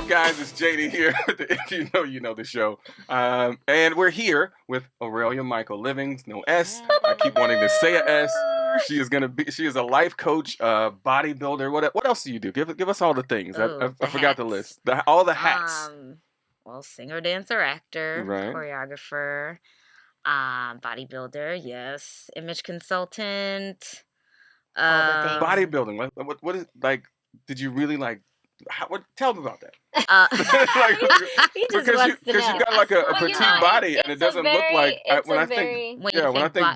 up, guys? It's JD here. If you know, you know the show. And we're here with Aurelia Michael Livings, no S. I keep wanting to say a S. She is a life coach, bodybuilder. What else do you do? Give us all the things. I forgot the list. All the hats. Well, singer, dancer, actor, Right. choreographer, bodybuilder, yes, image consultant. All the things. Bodybuilding. What is like? Did you really like? Tell me about that. He just because wants to you know. got like a Well, petite body, and it doesn't look like when I think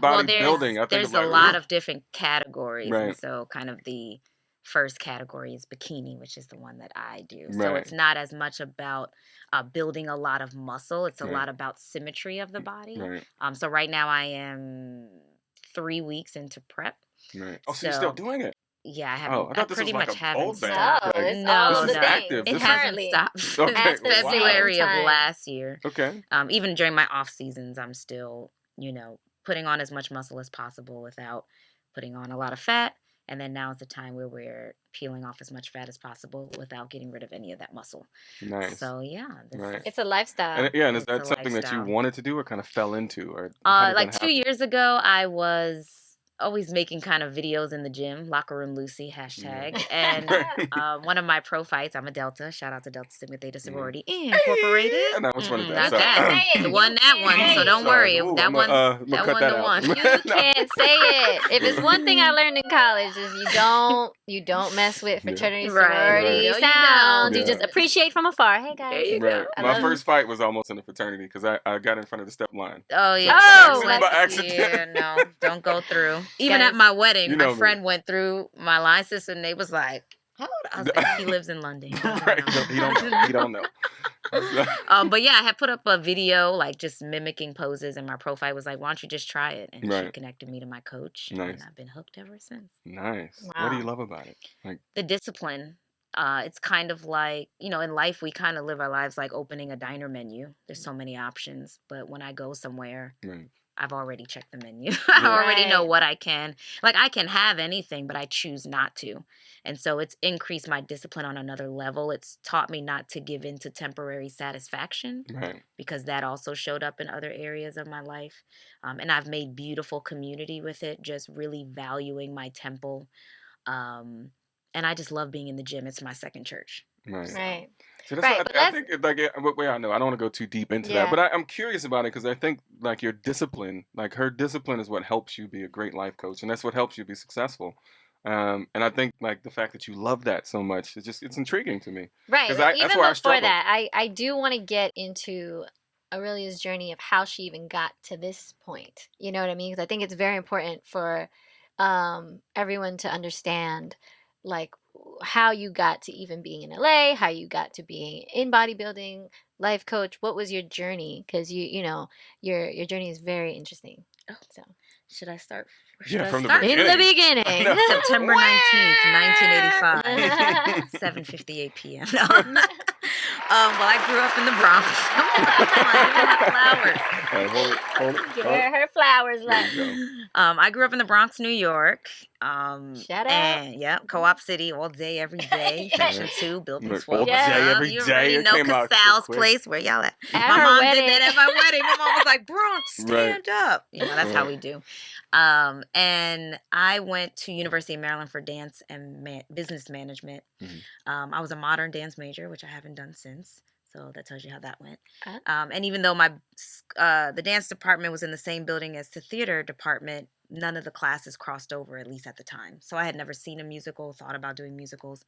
bodybuilding, I think there's of a lot of different categories, Right. and so kind of the first category is bikini, which is the one that I do. Right. So it's not as much about building a lot of muscle; it's a Right. lot about symmetry of the body. Right. So right now I am 3 weeks into prep. Right. Oh, so you're still doing it? Yeah, I haven't. I thought this pretty was like much a haven't old band. stopped. No, it's No, all this is the active. things. It hasn't Currently. stopped Okay. since Wow. February of Time. last year. Okay. Even during my off seasons, I'm still, putting on as much muscle as possible without putting on a lot of fat. And then now is the time where we're peeling off as much fat as possible without getting rid of any of that muscle. Nice. So yeah, Right. It's a lifestyle. And is It's that a something that you lifestyle. wanted to do or kind of fell into, or how did like that 2 happen? years ago, I was always making kind of videos in the gym, locker room Lucy hashtag. And one of my pro fights, I'm a Delta. Shout out to Delta Sigma Theta Sorority Incorporated. And that was one of that. Not Sorry. that. Say it. It wasn't that one, so don't Sorry. worry. Ooh, That I'm one. gonna That cut one. that The out. one. You can't say it. If it's one thing I learned in college is you don't mess with fraternity Right. sorority No, you sounds. don't. You just appreciate from afar. Hey guys. There you Right. I My love first fight was almost in a fraternity because I got in front of the step line. Oh yeah. Oh, by accident. Yeah, no, don't go through. Even Guys, at my wedding, you know my me. friend went through my line system, and they was like, "How old?" I was like, "He lives in London." He doesn't Right. know. He don't know. But yeah, I had put up a video like just mimicking poses, and my profile was like, "Why don't you just try it?" And she Right. connected me to my coach, Nice. and I've been hooked ever since. Nice. Wow. What do you love about it? Like, The discipline. It's kind of like, in life we kind of live our lives like opening a diner menu. There's so many options, but when I go somewhere, right. I've already checked the menu. I already know Right. what I can. Like, I can have anything, but I choose not to. And so it's increased my discipline on another level. It's taught me not to give in to temporary satisfaction Right. because that also showed up in other areas of my life. And I've made beautiful community with it, just really valuing my temple. And I just love being in the gym. It's my second church. Right. Right. So that's Right, what but I that's- think. I know. I don't want to go too deep into Yeah. that, but I'm curious about it because I think like your discipline, like her discipline, is what helps you be a great life coach, and that's what helps you be successful. And I think like the fact that you love that so much, it's intriguing to me. Right. 'Cause But that's even where I before struggle. that, I do want to get into Aurelia's journey of how she even got to this point. You know what I mean? Because I think it's very important for everyone to understand, like, how you got to even being in LA, how you got to being in bodybuilding, life coach. What was your journey? Because your journey is very interesing. Oh. So Should I start? Yeah, from the start? beginning. in the beginning. No. September 19th, 1985, 7:58 p.m. Well, I grew up in the Bronx. Hold it. Give her flowers. There Like. you go. I grew up in the Bronx, New York. Shout out. And yeah, Co-op City, all day, every day. Section 2, building Look, 12. all day, every You day. already It know came out so Casal's quick. place. Where y'all at? At My her mom wedding. did that at my wedding. My mom was like, Bronx, Right. stand up. That's how we do. And I went to University of Maryland for dance and business management. Mhm. I was a modern dance major, which I haven't done since. So that tells you how that went. Uh-huh. And even though the dance department was in the same building as the theater department, none of the classes crossed over, at least at the time. So I had never seen a musical, thought about doing musicals.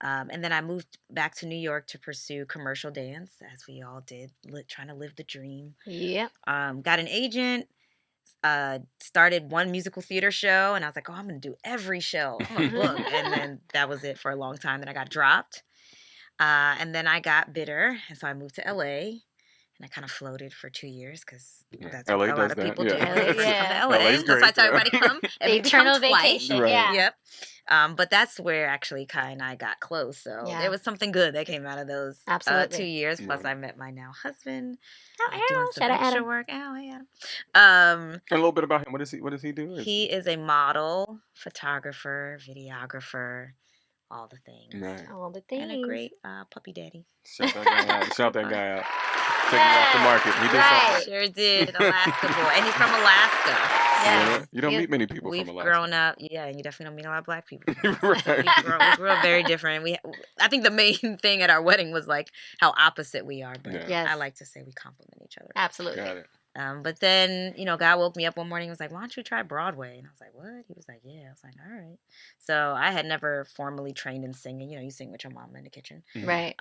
And then I moved back to New York to pursue commercial dance, as we all did, trying to live the dream. Yep. Got an agent, started one musical theater show, and I was like, oh, I'm going to do every show. I'm going to book. And then that was it for a long time. Then I got dropped. And then I got bitter, and so I moved to LA. And I kind of floated for 2 years because that's LA what a lot does of that, people yeah. do. Everybody Yeah. come to LA. LA's That's why I tell great, everybody come. The Everybody eternal come twice. vacation. Right. Yeah. Yep. But that's where actually Kai and I got close. So Yeah. there was something good that came out of those 2 Absolutely. years. Plus, Yeah. I met my now husband. Oh, Doing Adam. some Shout out extra Adam. work. Oh, hey, Adam. And a little bit about him. What does he do? He is a model, photographer, videographer, all the things. Right. All the And a things. great puppy daddy. Shout that guy out. Shout that guy out. Taking you off the market. He did Right. something. Sure did. Alaska boy. And he's from Alaska. Yes. You don't He- meet many people We've from Alaska. grown up, yeah, and you definitely don't meet a lot of black people. Right. We grew up very different. I think the main thing at our wedding was like how opposite we are, but Yeah. Yes. I like to say we complement each other. Absolutely. Got it. But then, God woke me up one morning and was like, why don't you try Broadway? And I was like, what? He was like, yeah. I was like, all right. So I had never formally trained in singing. You sing with your mom in the kitchen. Right.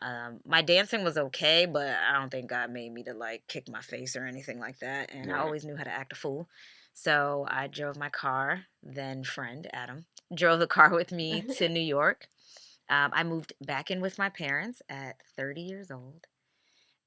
My dancing was okay, but I don't think God made me to like kick my face or anything like that. And I Right. always knew how to act a fool. So I drove my car, then friend Adam drove the car with me to New York. I moved back in with my parents at 30 years old.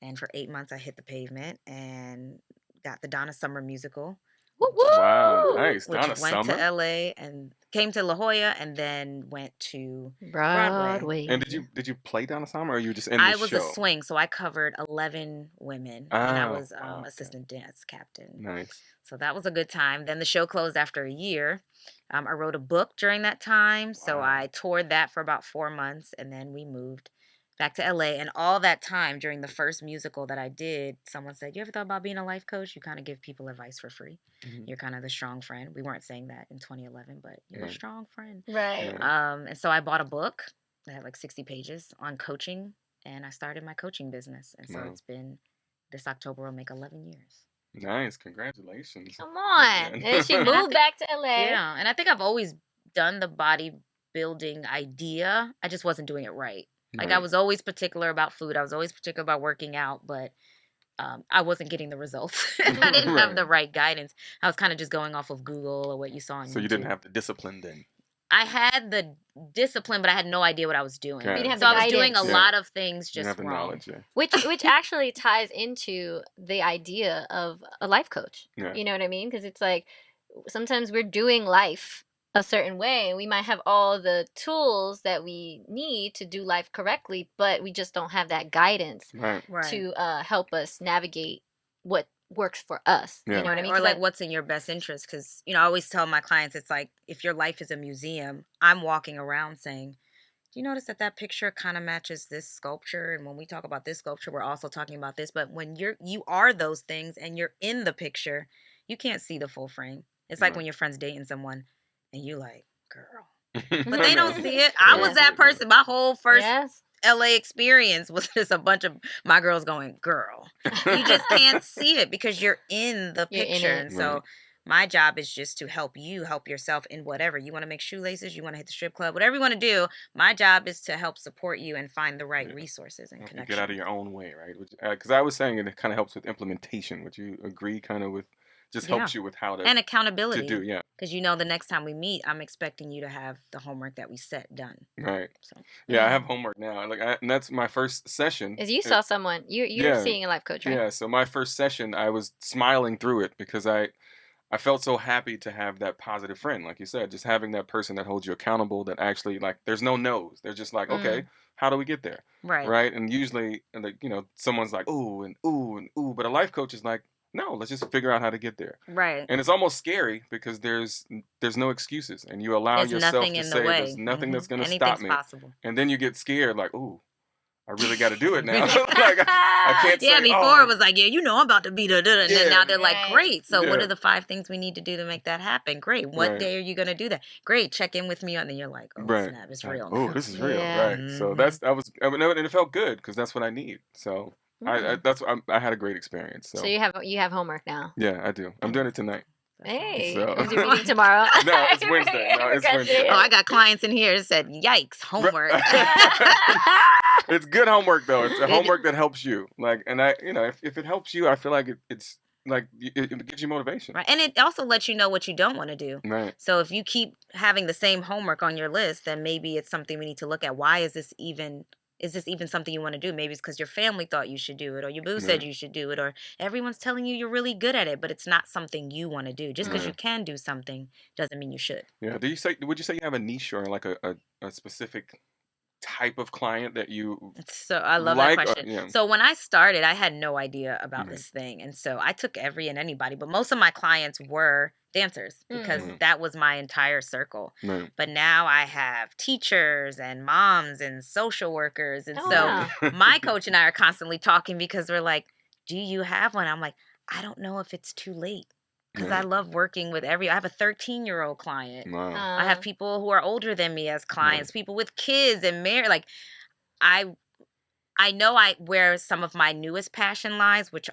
And for 8 months, I hit the pavement and got the Donna Summer musical, Woo woo. Wow. Nice. which Donna went Summer. to LA and came to La Jolla and then went to Broadway. And did you play Donna Summer, or you just in the I was show? a swing, so I covered 11 women, and I Oh, was wow, okay. assistant dance captain. Nice. So that was a good time. Then the show closed after a year. I wrote a book during that time, so Wow. I toured that for about 4 months, and then we moved back to LA. And all that time during the first musical that I did, someone said, "You ever thought about being a life coach? You kind of give people advice for free. Mhm. You're kind of the strong friend." We weren't saying that in 2011, but you're a Right. strong friend. Right. Right. And so I bought a book that had like 60 pages on coaching, and I started my coaching business. And so Wow. it's been, this October will make 11 years. Nice. Congratulations. Come on. Again. And she moved back to LA. Yeah, and I think I've always done the bodybuilding idea. I just wasn't doing it right. Like I Right. was always particular about food. I was always particular about working out, but I wasn't getting the results. I didn't have Right. the right guidance. I was kind of just going off of Google or what you saw on So YouTube. you didn't have the discipline then. I had the discipline, but I had no idea what I was doing. Got You it. didn't have So the I was doing a guidance. Yeah. lot of things You just have the wrong. knowledge, yeah. Which actually ties into the idea of a life coach. Yeah. You know what I mean? Because it's like sometimes we're doing life a certain way, and we might have all the tools that we need to do life correctly, but we just don't have that guidance Right. Right. to help us navigate what works for us. Yeah. You know what I mean? Or 'Cause like what's in your best interest. Because, I always tell my clients, it's like, if your life is a museum, I'm walking around saying, do you notice that picture kind of matches this sculpture? And when we talk about this sculpture, we're also talking about this. But when you are those things and you're in the picture, you can't see the full frame. It's like Right. when your friend's dating someone and you like, girl. But But they don't see it. I was that person. My whole first yes. LA experience was just a bunch of my girls going, girl. You just can't see it because you're in the You're in picture. it. And so Right. my job is just to help you help yourself in whatever. You want to make shoelaces, you want to hit the strip club, whatever you want to do. My job is to help support you and find the right Yeah. resources and Help you connections. get out of your own way, right? Because I was saying it kind of helps with implementation. Would you agree? Kind of with just helps you with how to And accountability. do. Yeah. Because the next time we meet, I'm expecting you to have the homework that we set done. Right. So Yeah. I have homework now. And that's my first session. As you saw someone, you're Yeah. seeing a life coach, right? Yeah. So my first session, I was smiling through it because I felt so happy to have that positive friend, like you said, just having that person that holds you accountable. That actually, like, there's no no's. They're just like, okay, how do we get there? right. Right. And usually, like, someone's like, ooh and ooh and ooh, but a life coach is like, no, let's just figure out how to get there. Right. And it's almost scary because there's no excuses, and you allow There's yourself nothing to in the say way. there's nothing that's going to stop Anything's me. possible. And then you get scared, like, ooh, I really got to do it now. Like I can't Yeah, say, before oh, it was like, yeah, I'm about to be the, and then Yeah. now they're like, Right. great. So what Yeah. are the 5 things we need to do to make that happen? Great. What Right. day are you gonna do that? Great. Check in with me, and then you're like, oh Right. snap, it's Like, real. oh, now. this is real, Yeah. right? So Mhm. and it felt good because that's what I need. So I had a great experience. So, So you have homework now. yeah, I do. I'm doing it tonight. Hey, So- when's your meeting tomorrow? No, it's Wednesday. No, it's Wednesday. Oh, I got clients in here that said, yikes, homework. It's good homework though. It's a It- homework that helps you. Like, and if it helps you, I feel like it's like it gives you motivation. Right. And it also lets you know what you don't want to do. Right. So if you keep having the same homework on your list, then maybe it's something we need to look at. Why is this even something you want to do? Maybe it's because your family thought you should do it, or your boo said Right. you should do it, or everyone's telling you you're really good at it, but it's not something you want to do. Just because you can do something doesn't mean you should. Yeah. Would you say you have a niche or like a specific type of client that you So I love that like? question. Yeah. So when I started, I had no idea about Mhm. this thing. And so I took every and anybody, but most of my clients were dancers because Mhm. that was my entire circle. Right. But now I have teachers and moms and social workers. And Oh, so wow. my coach and I are constantly talking because we're like, do you have one? I'm like, I don't know if it's too late. Because I Right. love working with I have a 13-year-old client. Wow. I have people who are older than me as Right. clients, people with kids and married. Like I know where some of my newest passion lies, which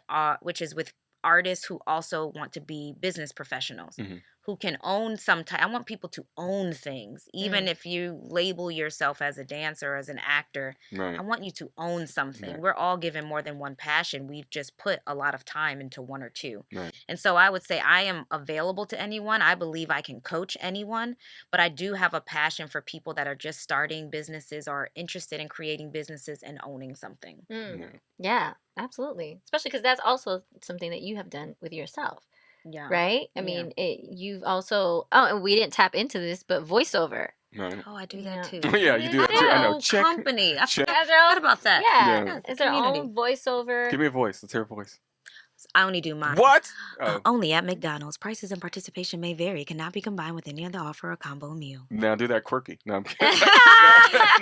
is with artists who also want to be business professionals, Mhm. who can own some type. I want people to own things, even if you label yourself as a dancer or as an actor. Right. I want you to own something. Right. We're all given more than one passion. We've just put a lot of time into one or two. Right. And so I would say I am available to anyone. I believe I can coach anyone, but I do have a passion for people that are just starting businesses or interested in creating businesses and owning something. Mm. Yeah. Yeah, absolutely. Especially because that's also something that you have done with yourself, Yeah. right? I Yeah. mean, you've also, and we didn't tap into this, but voiceover. Right. Oh, I do Yeah. that too. Oh, yeah, you do that I too. I have a know. whole Check. company. I Check. Has their forgot own, about that. yeah, Yeah. Yes, it's the their community. own voiceover. Give me a voice. Let's hear a voice. I only do mine. What? Oh. Only at McDonald's. Prices and participation may vary. Cannot be combined with any other offer or combo meal. Now do that quirky. No, I'm kidding.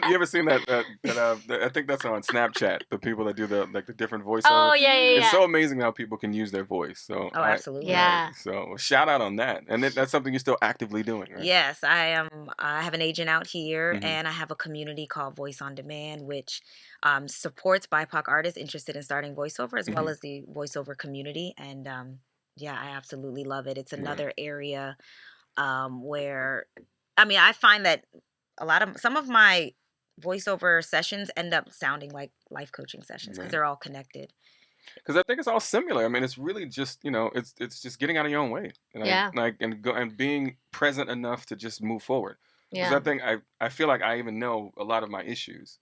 No, you ever seen that? I think that's on Snapchat. The people that do the different voiceover. Oh, yeah, yeah, It's yeah. so amazing how people can use their voice. So Oh, absolutely. Yeah. So shout out on that, and that's something you're still actively doing, right? Yes, I am. I have an agent out here, Mhm. and I have a community called Voice on Demand, which supports BIPOC artists interested in starting voiceover, as well Mhm. as the voiceover community. And yeah, I absolutely love it. It's Right. another area where, I mean, I find that some of my voiceover sessions end up sounding like life coaching sessions because Right. they're all connected. Because I think it's all similar. I mean, it's really just it's just getting out of your own way, Yeah. and being present enough to just move forward. Because Yeah. I think I feel like I even know a lot of my issues,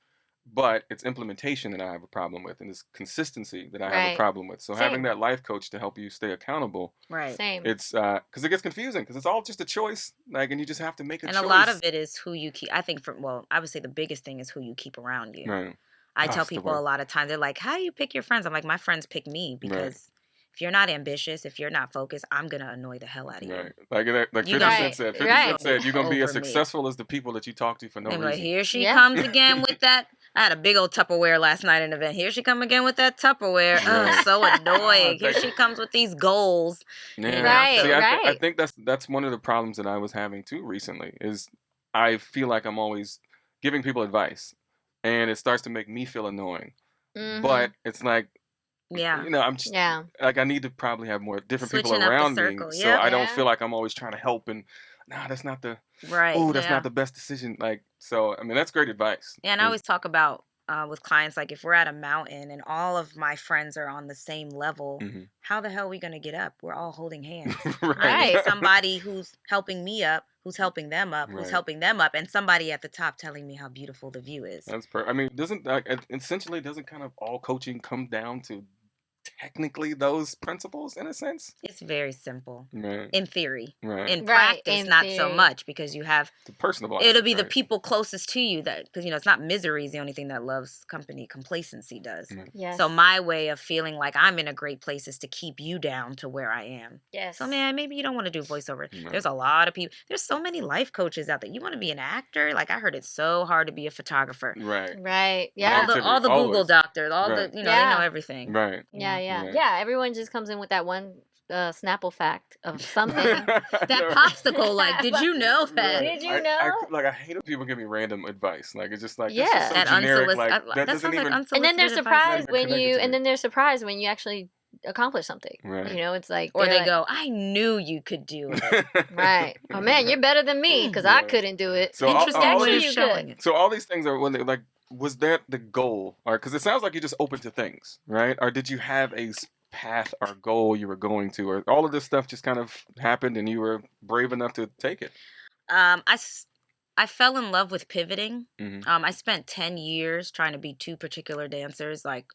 but it's implementation that I have a problem with, and it's consistency that I have a Right. problem with. So having Same. that life coach to help you stay accountable, Right. Same. it's because it gets confusing because it's all just a choice, and you just have to make a And choice. a lot of it is who you keep. I think I would say the biggest thing is who you keep around you. Right. I Oh, tell it's the people a word. lot of times, they're like, how do you pick your friends? I'm like, my friends pick me because if you're not ambitious, if you're not focused, I'm going to annoy the hell out of you. Right. Like 50 You gonna Cent Right. said. 50 Right. Cent said, you're going to be as Over me. successful as the people that you talk to for no And I'm like, reason. here she Yeah. comes again with that. I had a big old Tupperware last night at an event. Here she come again with that Tupperware. Oh, Right. so annoying. Here Like- she comes with these goals. Yeah. Right, See, I right. think that's one of the problems that I was having too recently is I feel like I'm always giving people advice, and it starts to make me feel annoying. Mhm. But it's like, Yeah. I'm just Yeah. like I need to probably have more different people Switching up the around me, circle, so yep. I don't Yeah. feel like I'm always trying to help and that's not the Right. that's yeah. not the best decision. Like, so I mean, that's great advice. Yeah, and I always talk about with clients, like if we're at a mountain and all of my friends are on the same level, Mhm. how the hell are we going to get up? We're all holding hands. I Right. need somebody who's helping me up, who's helping them up, who's Right. helping them up, and somebody at the top telling me how beautiful the view is. That's I mean, essentially doesn't kind of all coaching come down to technically those principles in a sense? It's very simple Right. in theory. Right. In Right, practice, in not so theory. much because you have To personalize it'll it, be the right? people closest to you that because it's not misery is the only thing that loves company. Complacency does. Right. Yes. So my way of feeling like I'm in a great place is to keep you down to where I am. Yes. So man, maybe you don't want to do voiceover. Right. There's a lot of people. There's so many life coaches out there. You want to be an actor? Like I heard it's so hard to be a photographer. Right. Right. All Yeah. the Negativity, Google always. doctors, Right. they Yeah. know everything. Right. Yeah. Yeah. Right. Yeah. Everyone just comes in with that one Snapple fact of something. That popsicle, like, did you know that? Did you I know? hate when people give me random advice. Like it's just like Yeah. this is so That generic. unsolicited. Like that That doesn't sounds like even. unsolicited. And then they're advice. surprised when connected you, to and me. then they're surprised when you actually accomplish something. Right. You know, it's like, Or they're they like, go, I knew you could do it. right. Oh man, you're better than me because I Right. couldn't do it. So all- Interesting all way Actually, of you showing could. it. So all these things are when they like. Was that the goal, or because it sounds like you're just open to things, right? Or did you have a path or goal you were going to, or all of this stuff just kind of happened and you were brave enough to take it? I fell in love with pivoting. Mhm. I spent 10 years trying to be two particular dancers, like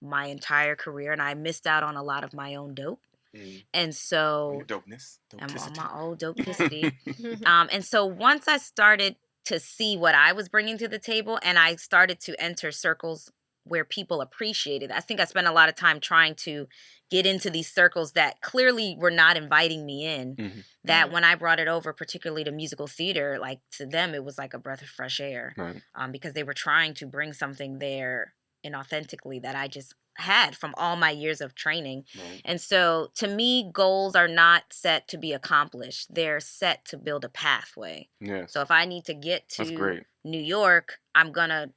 my entire career, and I missed out on a lot of my own dope. Mm. And Your so dopeness, I'm on dopeticity. my old dopacity. And so once I started to see what I was bringing to the table, and I started to enter circles where people appreciated. I think I spent a lot of time trying to get into these circles that clearly were not inviting me in. Mm-hmm. That when I brought it over, particularly to musical theater, like to them, it was like a breath of fresh air, Right. because they were trying to bring something there inauthentically that I just had from all my years of training. Right. And so to me, goals are not set to be accomplished. They're set to build a pathway. Yes. So if I need to get That's to great. New York, I'm going to,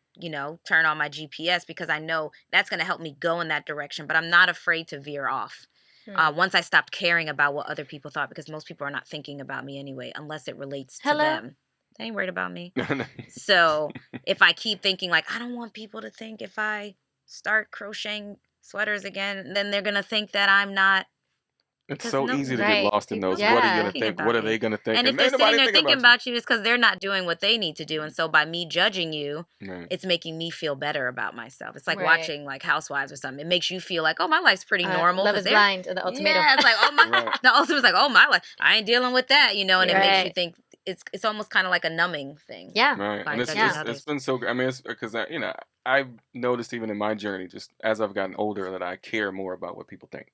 turn on my GPS because I know that's going to help me go in that direction, but I'm not afraid to veer off. Once I stopped caring about what other people thought, because most people are not thinking about me anyway, unless it relates to them. They ain't worried about me. So if I keep thinking like, I don't want people to think if I start crocheting sweaters again, then they're going to think that I'm not. It's so easy to Right. get lost in those. People What are Yeah. you going to thinking think? about What are me. they going to think? And if ain't they're nobody sitting there thinking thinking about about you, it's because they're not doing what they need to do. And so by me judging you, Right. it's making me feel better about myself. It's like Right. watching like Housewives or something. It makes you feel like, oh, my life's pretty normal. Love 'cause is they're- Blind, the ultimatum. Yeah, it's like, oh my, Right. the ultimate's like, oh my life, I ain't dealing with that, and it makes you Right. think it's almost kind of like a numbing thing. Yeah. Right. By And it's judging just, others. it's been so, I mean, it's because, I've noticed even in my journey, just as I've gotten older, that I care more about what people think.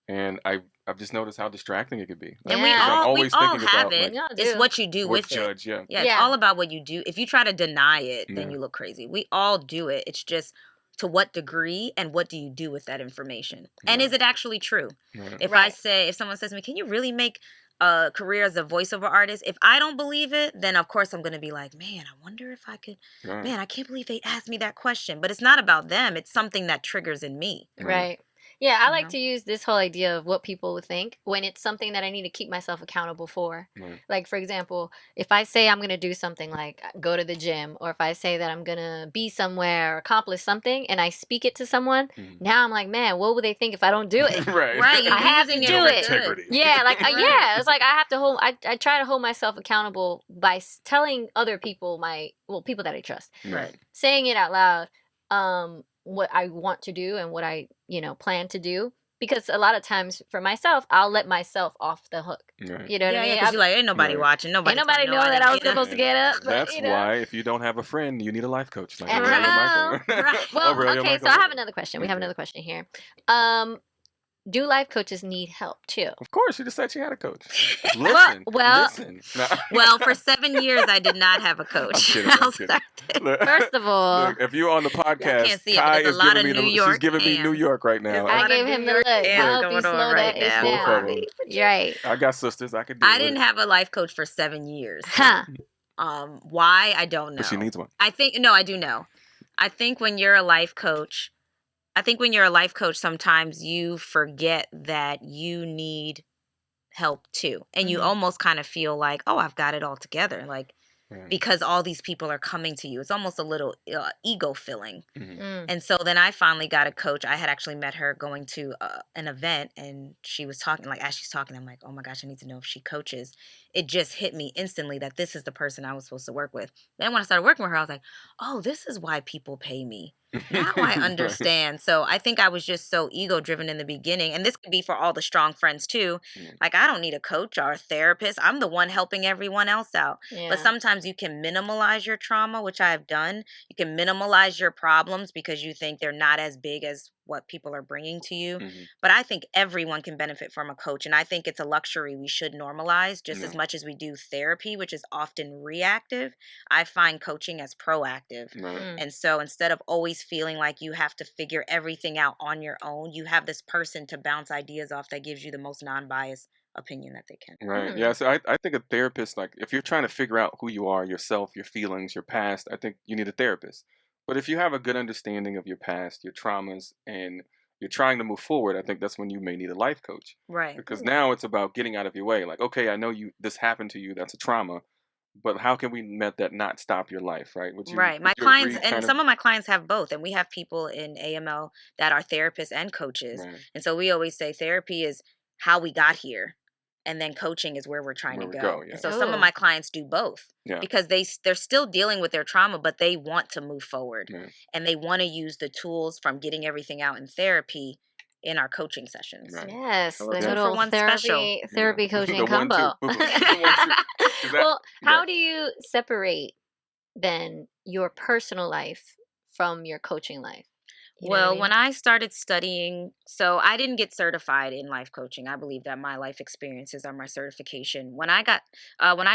And I've just noticed how distracting it could be. And Yeah. 'Cause I'm we always all thinking have about, it. like, We all It's do. what you do what with it. judge, yeah. Yeah, it's Yeah. all about what you do. If you try to deny it, then Yeah. you look crazy. We all do it. It's just to what degree and what do you do with that information? And is Right. it actually true? Right. If someone says to me, can you really make a career as a voiceover artist? If I don't believe it, then of course I'm going to be like, man, I wonder if I could, Right. man, I can't believe they asked me that question. But it's not about them. It's something that triggers in me. Right. Yeah, I You like know? to use this whole idea of what people would think when it's something that I need to keep myself accountable for. Right. Like, for example, if I say I'm going to do something like go to the gym, or if I say that I'm going to be somewhere or accomplish something and I speak it to someone, Mhm. now I'm like, man, what would they think if I don't do it? Right. Right, you're I have to using do for it. good. Integrity. Yeah, like, Right. yeah, it's like I have to I try to hold myself accountable by telling other people people that I trust, Right. saying it out loud, what I want to do and what I, plan to do. Because a lot of times for myself, I'll let myself off the hook. Right. You know what I mean? because you're like, ain't nobody Right. watching. Ain't nobody know that I was supposed to get up. But, That's why if you don't have a friend, you need a life coach. Like And Aurelia hello. Michael. Right. Well, Aurelia okay, Michael. so I have another question. We have Okay. another question here. Do life coaches need help too? Of course, you just said you had a coach. Listen. Well- listen. No. Well, for 7 years, I did not have a coach. kidding, I'm I'll kidding. start there. Look, First of all, look, if you're on the podcast, can't see it, but Kai there's is a lot giving of me New she's York giving me New hands. York right now. There's a I lot gave of him New the York look. I hands hope you going on slow right that now. is Both down. of them. Right. I got sisters. I could do I it. didn't have a life coach for 7 years. Huh. Why? I don't know. But she needs one. I do know. I think when you're a life coach, sometimes you forget that you need help too. And you Mhm. almost kind of feel like, oh, I've got it all together. Like, Right. because all these people are coming to you. It's almost a little ego filling. Mhm. Mm. And so then I finally got a coach. I had actually met her going to an event, and she was talking, like, as she's talking, I'm like, oh my gosh, I need to know if she coaches. It just hit me instantly that this is the person I was supposed to work with. Then when I started working with her, I was like, oh, this is why people pay me. Now I Right. understand. So I think I was just so ego driven in the beginning. And this could be for all the strong friends too. Mm. Like, I don't need a coach or a therapist. I'm the one helping everyone else out. Yeah. But sometimes you can minimalize your trauma, which I have done. You can minimalize your problems because you think they're not as big as what people are bringing to you. Mhm. But I think everyone can benefit from a coach. And I think it's a luxury we should normalize just as Yeah. much as we do therapy, which is often reactive. I find coaching as proactive. Right. Mm. And so instead of always feeling like you have to figure everything out on your own, you have this person to bounce ideas off that gives you the most non-biased opinion that they can. Right. Mm. Yeah. So I think a therapist, like, if you're trying to figure out who you are, yourself, your feelings, your past, I think you need a therapist. But if you have a good understanding of your past, your traumas, and you're trying to move forward, I think that's when you may need a life coach. Right. Because now it's about getting out of your way. Like, okay, I know this happened to you. That's a trauma. But how can we let that not stop your life, right? Right. My would you clients, agree and some of my clients have both. And we have people in AML that are therapists and coaches. Right. And so we always say therapy is how we got here. And then coaching is where we're trying Where to we go. go, yeah. And so some Ooh. of my clients do both Yeah. because they're still dealing with their trauma, but they want to move forward. Right. And they want to use the tools from getting everything out in therapy in our coaching sessions. Right. Yes, A the little good 2 for old 1 special. therapy Yeah. coaching The 1-2. combo. The 1-2. Is that- Well, how Right. do you separate than your personal life from your coaching life. You know what I Well, mean? when I started studying, so I didn't get certified in life coaching. I believe that my life experiences are my certification. When I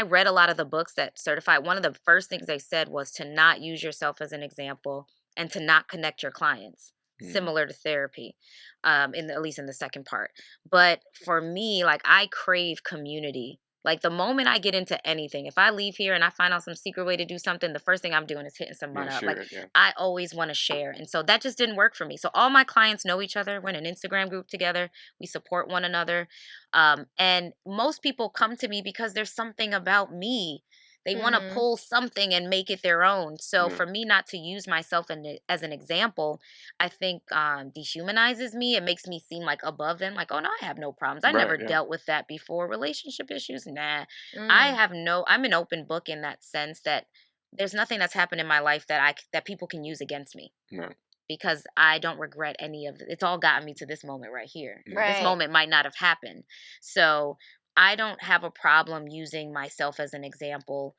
read a lot of the books that certified, one of the first things they said was to not use yourself as an example and to not connect your clients, similar to therapy, at least in the second part. But for me, like I crave community. Like the moment I get into anything, if I leave here and I find out some secret way to do something, the first thing I'm doing is hitting someone up. Share Like it, yeah. I always want to share. And so that just didn't work for me. So all my clients know each other. We're in an Instagram group together. We support one another. And most people come to me because there's something about me. They want to pull something and make it their own. So for me not to use myself as an example, I think dehumanizes me. It makes me seem like above them. Like, oh no, I have no problems. I never dealt with that before. Relationship issues, nah. I'm an open book in that sense that there's nothing that's happened in my life that people can use against me. No. Because I don't regret any of it. It's all gotten me to this moment right here. Right. This moment might not have happened. So I don't have a problem using myself as an example.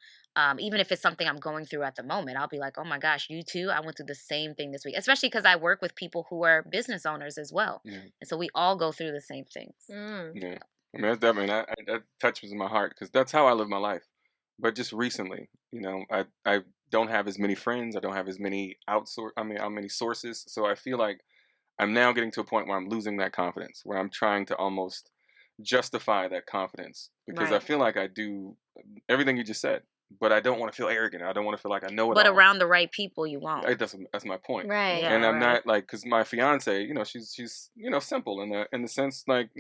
Even if it's something I'm going through at the moment, I'll be like, oh my gosh, you too? I went through the same thing this week. Especially because I work with people who are business owners as well. Yeah. And so we all go through the same things. Yeah. I mean, that touches my heart because that's how I live my life. But just recently, I don't have as many friends. I don't have as many many sources. So I feel like I'm now getting to a point where I'm losing that confidence, where I'm trying to almost justify that confidence because I Right. feel like I do everything you just said, but I don't want to feel arrogant. I don't want to feel like I know it But all. around the right people, you won't. That's my point. Right. Yeah, And I'm right. not like, because my fiance, she's simple in the sense like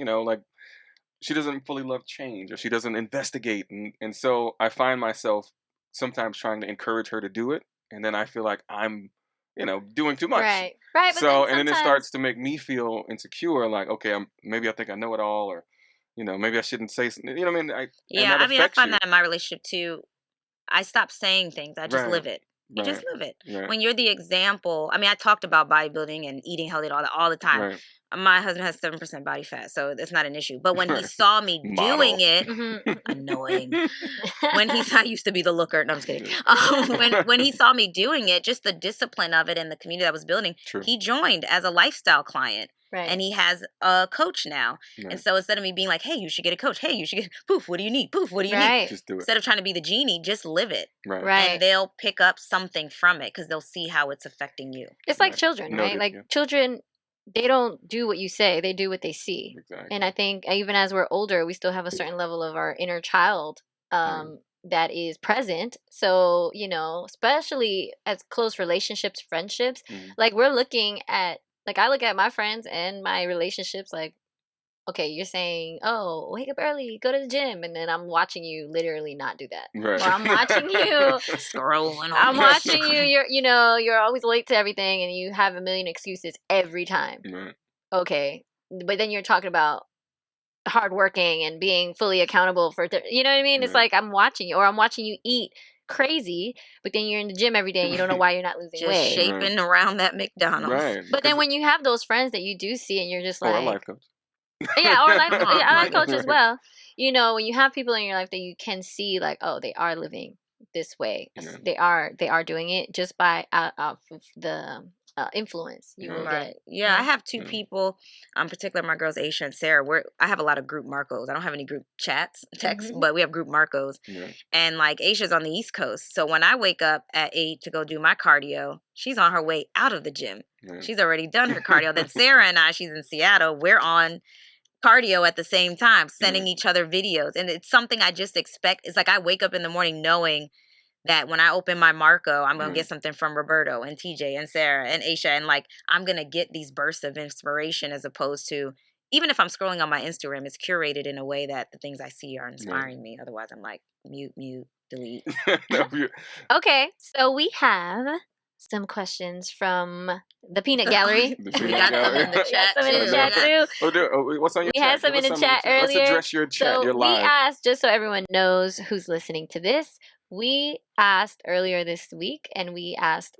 she doesn't fully love change or she doesn't investigate, and so I find myself sometimes trying to encourage her to do it, and then I feel like I'm doing too much. Right. Right. But So then and then it sometimes- starts to make me feel insecure, like, okay, maybe I think I know it all, or maybe I shouldn't say something. You know what I mean? I find that in my relationship too. I stop saying things. I just Right. live it. You just Right. live it. Right. When you're the example, I mean, I talked about bodybuilding and eating healthy and all that all the time. Right. My husband has 7% body fat, so it's not an issue. But when he Right. saw me Model. doing it, Mhm. annoying. When I used to be the looker. No, I'm just kidding. Yeah. When he saw me doing it, just the discipline of it and the community that I was building, True. he joined as a lifestyle client. Right. And he has a coach now. Right. And so instead of me being like, hey, you should get a coach. Hey, you should get, poof, what do you need? Poof, what do you need? Right. Just do it. Instead of trying to be the genie, just live it. Right. Right. And they'll pick up something from it because they'll see how it's affecting you. It's like Right. children, right? Noted, Like yeah. children, they don't do what you say; they do what they see. Exactly. And I think even as we're older, we still have a certain level of our inner child that is present. So especially as close relationships, friendships, like we're looking at, like I look at my friends and my relationships, like, okay, you're saying, oh, wake up early, go to the gym, and then I'm watching you literally not do that. Right. Or I'm watching you Scrolling on I'm watching Instagram. you. You're always late to everything, and you have a million excuses every time. Right. Okay, but then you're talking about hardworking and being fully accountable for. You know what I mean? It's Right. like I'm watching you, or I'm watching you eat crazy, but then you're in the gym every day and you don't know why you're not losing Just weight. shaping around that McDonald's. Right. But then when you have those friends that you do see, and you're just or a like, life coach. yeah, or a life, Aw, yeah, a life buddy. coach as well. When you have people in your life that you can see, like, oh, they are living this way. Yeah. They are doing it just by out of the influence you will Right. get. Yeah, I have two Yeah. people, particular my girls Aisha and Sarah. I have a lot of group Marcos. I don't have any group texts, but we have group Marcos. Yeah. And like Aisha's on the East Coast. So when I wake up at 8 to go do my cardio, she's on her way out of the gym. Yeah. She's already done her cardio. Then Sarah and I, she's in Seattle. We're on cardio at the same time, sending each other videos. And it's something I just expect. It's like I wake up in the morning knowing that when I open my Marco, I'm going to get something from Roberto and TJ and Sarah and Aisha. And like, I'm going to get these bursts of inspiration as opposed to, even if I'm scrolling on my Instagram, it's curated in a way that the things I see are inspiring me. Otherwise, I'm like, mute, delete. Okay, so we have some questions from the Peanut Gallery. The We peanut got some gallery. in the chat some in the too. chat too. What's on your We chat? had some Give in us the chat Let's earlier. address your chat. So You're we live. asked, just so everyone knows who's listening to this, we asked earlier this week, and we asked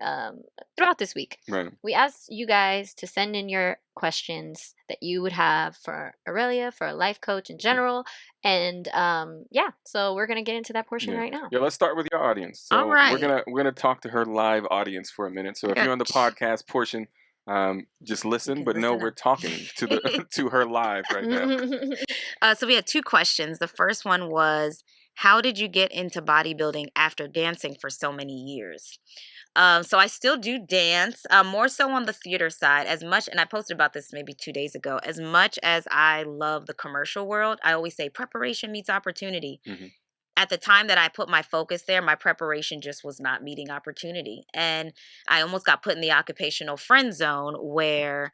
throughout this week, Right. we asked you guys to send in your questions that you would have for Aurelia, for a life coach in general. And yeah, so we're gonna get into that portion Yeah. right now. Yeah, let's start with your audience. So All right. we're gonna talk to her live audience for a minute. So if you're on the podcast portion, just listen. can But no, listen we're up. talking to the to her live right now. So we had 2 questions. The first one was, how did you get into bodybuilding after dancing for so many years? So I still do dance, more so on the theater side. As much, and I posted about this maybe 2 days ago. As much as I love the commercial world, I always say preparation meets opportunity. Mhm. At the time that I put my focus there, my preparation just was not meeting opportunity, and I almost got put in the occupational friend zone where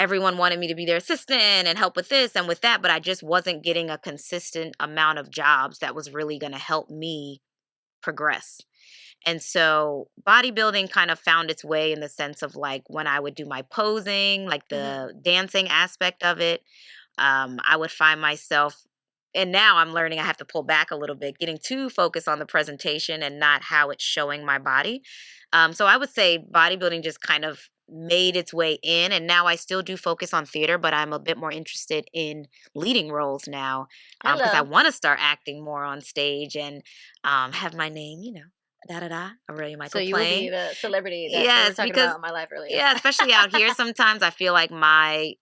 everyone wanted me to be their assistant and help with this and with that, but I just wasn't getting a consistent amount of jobs that was really going to help me progress. And so bodybuilding kind of found its way in the sense of like when I would do my posing, like the dancing aspect of it, I would find myself, and now I'm learning I have to pull back a little bit, getting too focused on the presentation and not how it's showing my body. So I would say bodybuilding just kind of made its way in, and now I still do focus on theater, but I'm a bit more interested in leading roles now because I Hello. want to start acting more on stage and have my name, da da da, Aurelia Michael So you will be playing. the celebrity that they were Yes, talking because about in my life earlier. yeah, especially out here, sometimes I feel like my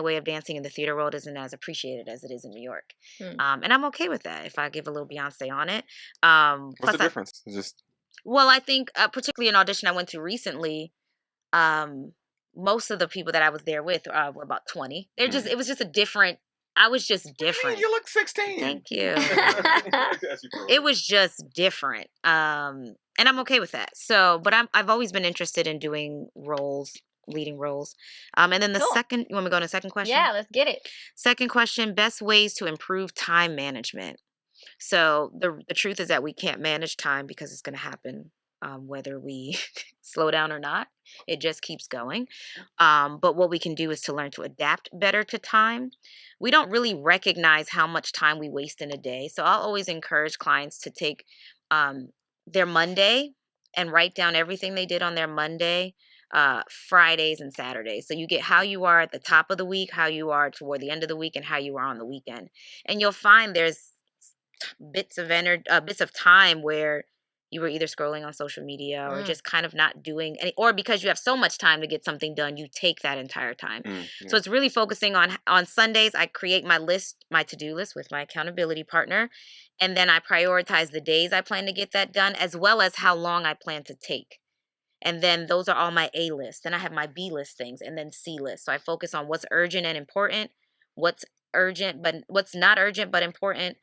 way of dancing in the theater world isn't as appreciated as it is in New York. And I'm okay with that if I give a little Beyonce on it. What's Plus the difference? Just well, I think particularly an audition I went to recently, um, most of the people that I was there with were about 20. They're just, it was just a different, I was just What do you mean? different. You look 16. Thank you. Yes, you It was just different. And I'm okay with that. So, but I've always been interested in doing roles, leading roles. And then the Cool. second, you want me to go on to the second question? Yeah, let's get it. Second question, best ways to improve time management. So the truth is that we can't manage time because it's going to happen whether we slow down or not. It just keeps going. But what we can do is to learn to adapt better to time. We don't really recognize how much time we waste in a day. So I'll always encourage clients to take their Monday and write down everything they did on their Monday, Fridays and Saturdays. So you get how you are at the top of the week, how you are toward the end of the week, and how you are on the weekend. And you'll find there's bits of time where you were either scrolling on social media or just kind of not doing any, or because you have so much time to get something done, you take that entire time. So it's really focusing on Sundays. I create my list, my to-do list with my accountability partner, and then I prioritize the days I plan to get that done, as well as how long I plan to take. And then those are all my A list. Then I have my B list things, and then C list. So I focus on what's urgent and important, what's urgent but what's not urgent but important,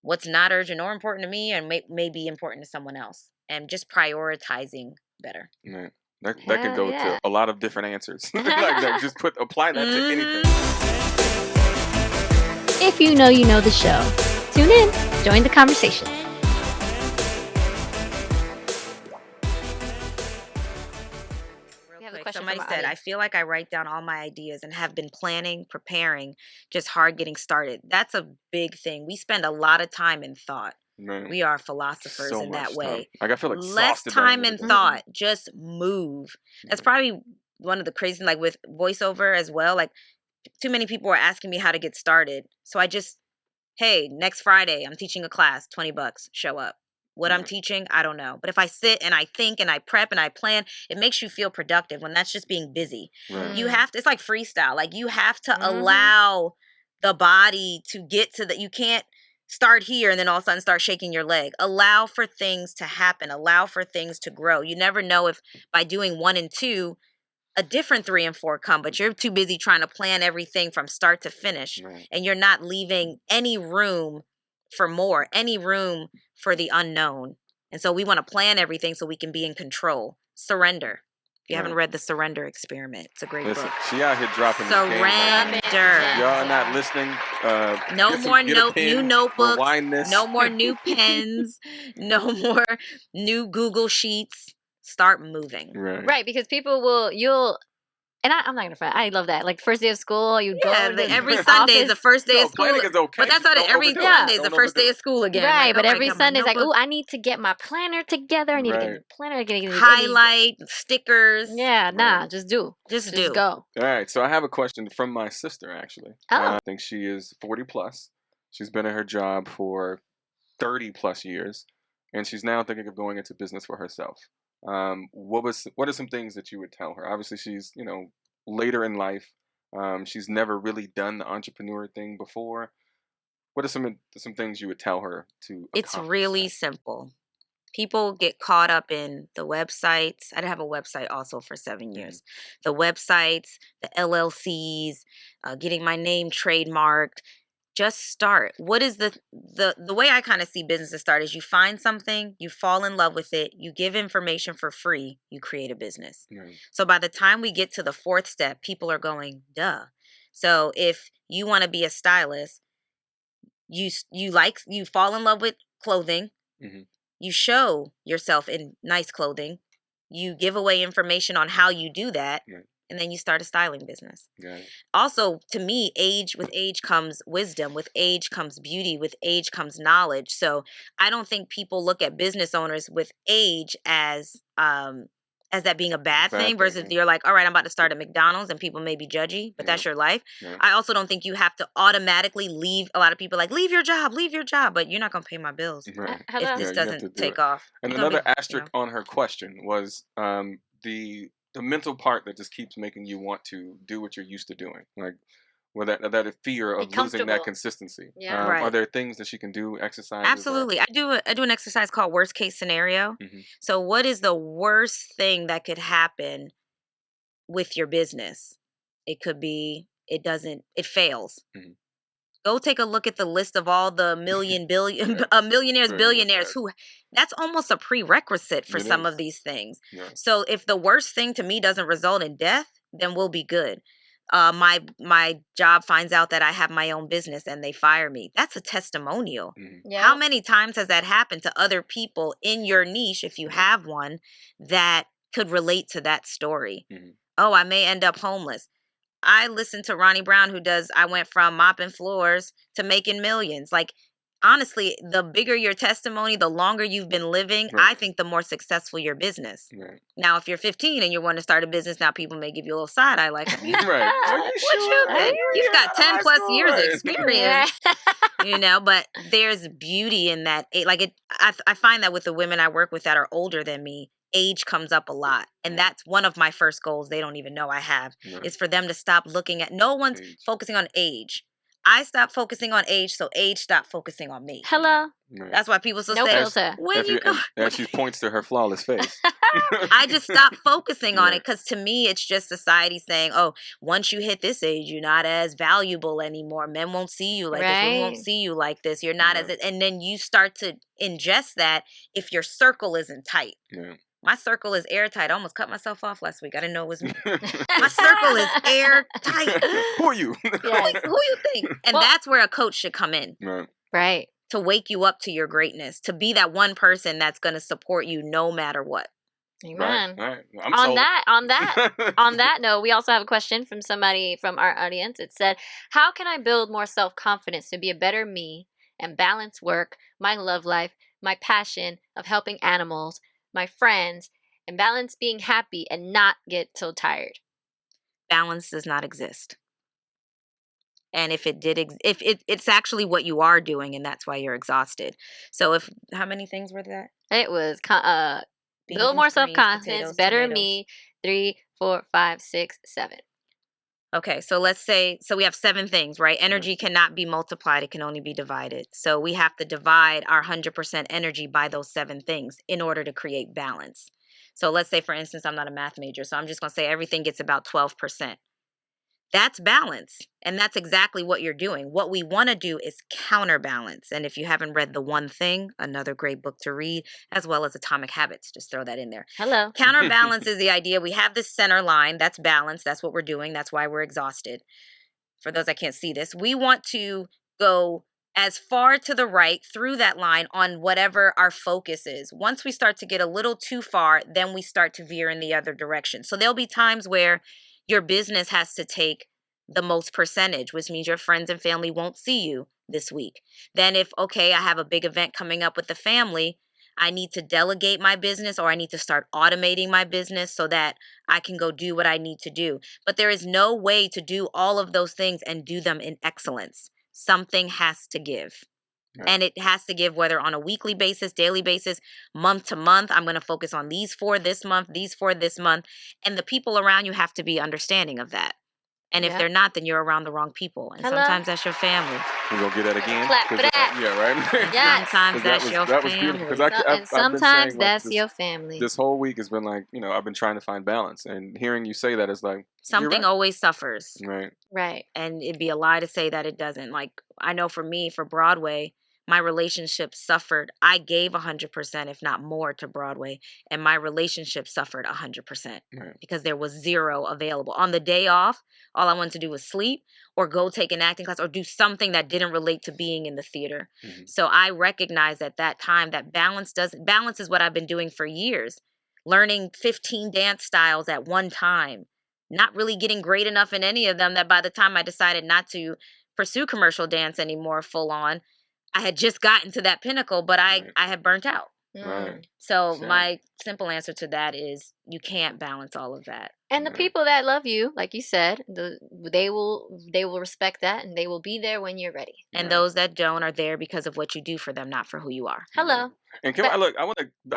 what's not urgent or important to me and may be important to someone else, and just prioritizing better. Man, that could go yeah. to a lot of different answers. Like that, just apply that to anything. If you know the show. Tune in, join the conversation. Real quick, somebody said, I feel like I write down all my ideas and have been planning, preparing, just hard getting started. That's a big thing. We spend a lot of time in thought. Man, We are philosophers so in that much way. time. Like I feel Less exhausted by the time end in of the day. thought, just move. That's probably one of the crazy, like with voiceover as well. Like too many people are asking me how to get started. So I just, hey, next Friday, I'm teaching a class, $20, show up. What I'm teaching, I don't know. But if I sit and I think and I prep and I plan, it makes you feel productive when that's just being busy. Right. You have to, it's like freestyle. Like you have to allow the body to get to the, you can't start here and then all of a sudden start shaking your leg. Allow for things to happen. Allow for things to grow. You never know if by doing 1 and 2, a different 3 and 4 come, but you're too busy trying to plan everything from start to finish. Right. And you're not leaving any room for more, any room for the unknown. And so we want to plan everything so we can be in control. Surrender. If you haven't read The Surrender Experiment, it's a great Listen, book. she out here dropping this game. Surrender. If y'all are not listening, No more new notebooks, rewind this. no more new pens, no more new Google Sheets. Start moving. Right. Right, because people And I'm not gonna front. I love that. Like first day of school, you go Yeah, to the every Sunday is the office. first day No, of school. planning is okay. But that's not it. Don't Every overdo it. Sunday is Don't the first overdo day it. of school again. Right, Like, but all right, every got my Sunday's like, notebook, oh, I need to get my planner together. I need to get Right. the planner. I need to get highlight, stickers. Yeah, nah, Right. just do. Just Just do. go. All right, so I have a question from my sister, actually. Oh. I think she is 40 plus. She's been in her job for 30 plus years, and she's now thinking of going into business for herself. What are some things that you would tell her? Obviously, she's later in life. She's never really done the entrepreneur thing before. What are some things you would tell her to It's accomplish really that? simple. People get caught up in the websites. I have a website also for 7 Mhm. years. The websites, the LLCs, getting my name trademarked. Just start. What is the way I kind of see businesses start is you find something, you fall in love with it, you give information for free, you create a business. Right. So by the time we get to the fourth step, people are going, duh. So if you want to be a stylist, you fall in love with clothing, Mhm. you show yourself in nice clothing, you give away information on how you do that, Right. and then you start a styling business. Got it. Also, to me, with age comes wisdom, with age comes beauty, with age comes knowledge. So I don't think people look at business owners with age as that being a bad thing versus thing. you're like, all right, I'm about to start at McDonald's and people may be judgy, but that's Yeah. your life. Yeah. I also don't think you have to automatically leave. A lot of people are like, leave your job, but you're not going to pay my bills Right. Hello. if this Yeah, you have to doesn't do take it. off. And You're gonna another be, asterisk on her question was the mental part that just keeps making you want to do what you're used to doing, like where that fear of losing comfortable. that consistency. Yeah. Right. Are there things that she can do, exercises? Absolutely. I do an exercise called worst case scenario. Mhm. So what is the worst thing that could happen with your business? It could be it fails. Mhm. Go take a look at the list of all the millionaires, Very billionaires bad. who that's almost a prerequisite for It some is. of these things. Yeah. So if the worst thing to me doesn't result in death, then we'll be good. My job finds out that I have my own business and they fire me. That's a testimonial. Mhm. Yeah. How many times has that happened to other people in your niche, if you Right. have one, that could relate to that story? Mhm. Oh, I may end up homeless. I listened to Ronnie Brown, I went from mopping floors to making millions. Like, honestly, the bigger your testimony, the longer you've been living, I Right. think the more successful your business. Right. Now, if you're 15 and you want to start a business, now people may give you a little side eye, like, you, Right. Are you what sure? you think? You've Yeah, got 10 high plus school, years right. experience, but there's beauty in that. I find that with the women I work with that are older than me, age comes up a lot. And that's one of my first goals they don't even know I have, Right. is for them to stop looking at, no one's Age. focusing on age. I stopped focusing on age, so age stopped focusing on me. Hello. Right. That's why people still No say, filter. when you go. And she points to her flawless face. I just stopped focusing on it Right. because to me, it's just society saying, oh, once you hit this age, you're not as valuable anymore. Men won't see you like this. Women won't Right. see you like this. You're not Yeah. and then you start to ingest that if your circle isn't tight. Yeah. My circle is airtight. I almost cut myself off last week. I didn't know it was me. My circle is airtight. Who are you? Yes. Who you think? And Well- that's where a coach should come in. Right. Right. To wake you up to your greatness, to be that one person that's going to support you no matter what. Amen. Right. I'm On sold. that note, we also have a question from somebody from our audience. It said, how can I build more self-confidence to be a better me and balance work, my love life, my passion of helping animals, my friends, and balance being happy and not get so tired? Balance does not exist. And if it did, it's actually what you are doing, and that's why you're exhausted. So how many things were that? It was Beans, build more greens, self-confidence, potatoes, better tomatoes. me, 3, 4, 5, 6, 7. Okay, so let's say, we have 7 things, right? Energy cannot be multiplied, it can only be divided. So we have to divide our 100% energy by those 7 things in order to create balance. So let's say, for instance, I'm not a math major, so I'm just going to say everything gets about 12%. That's balance. And that's exactly what you're doing. What we want to do is counterbalance. And if you haven't read The One Thing, another great book to read, as well as Atomic Habits, just throw that in there. Hello. Counterbalance is the idea. We have this center line. That's balance. That's what we're doing. That's why we're exhausted. For those that can't see this, we want to go as far to the right through that line on whatever our focus is. Once we start to get a little too far, then we start to veer in the other direction. So there'll be times where your business has to take the most percentage, which means your friends and family won't see you this week. Then if, okay, I have a big event coming up with the family, I need to delegate my business, or I need to start automating my business so that I can go do what I need to do. But there is no way to do all of those things and do them in excellence. Something has to give. Right. And it has to give, whether on a weekly basis, daily basis, month to month. I'm going to focus on these 4 this month, these 4 this month. And the people around you have to be understanding of that. And if Yep. they're not, then you're around the wrong people. And Hello? sometimes that's your family. We're gonna get that again. Clap for 'Cause, that. yeah, right. Yes. Sometimes 'Cause that's your that was beautiful. family. Because And I've been sometimes saying, like, that's your family. this whole week has been like, I've been trying to find balance, and hearing you say that is like, you're Something right. always suffers. Right. Right. And it'd be a lie to say that it doesn't. Like, I know for me, for Broadway, my relationship suffered. I gave 100%, if not more, to Broadway, and my relationship suffered 100% Right. because there was 0 available. On the day off, all I wanted to do was sleep or go take an acting class or do something that didn't relate to being in the theater. Mhm. So I recognized at that time that balance is what I've been doing for years, learning 15 dance styles at one time, not really getting great enough in any of them, that by the time I decided not to pursue commercial dance anymore full on, I had just gotten to that pinnacle, but Right. I had burnt out. Right. So Sad. my simple answer to that is you can't balance all of that. And the Right. people that love you, like you said, they will respect that, and they will be there when you're ready. And Right. those that don't are there because of what you do for them, not for who you are. Hello. And can But- I look? I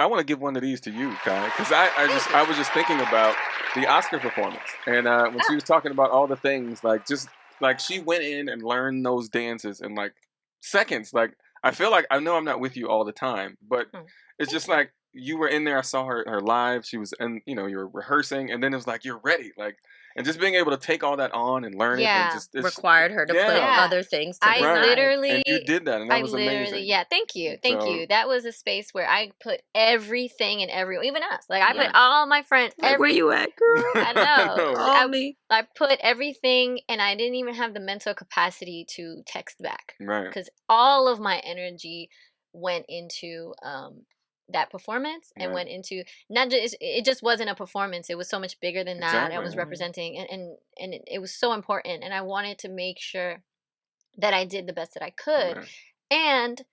want to give one of these to you, Kai, because I was just thinking about the Oscar performance, and when she was talking about all the things, like just like she went in and learned those dances in like seconds. Like I feel like I know I'm not with you all the time, but it's just like you were in there. I saw her live. She was in, you were rehearsing, and then it was like you're ready, like. And just being able to take all that on and learn it, Yeah. and just Required her to put Yeah. other things to I the Right. side. literally, and you did that, and that I was literally, amazing. yeah. Thank you. So- That was a space where I put everything and everyone, even us. Like I Right. put all my friends. Like, where you at, girl? I know. Call me. I put everything, and I didn't even have the mental capacity to text back Right. because all of my energy went into that performance and Right. went into not just it just wasn't a performance. It was so much bigger than that. I Exactly. was representing, and it was so important, and I wanted to make sure that I did the best that I could, Right. and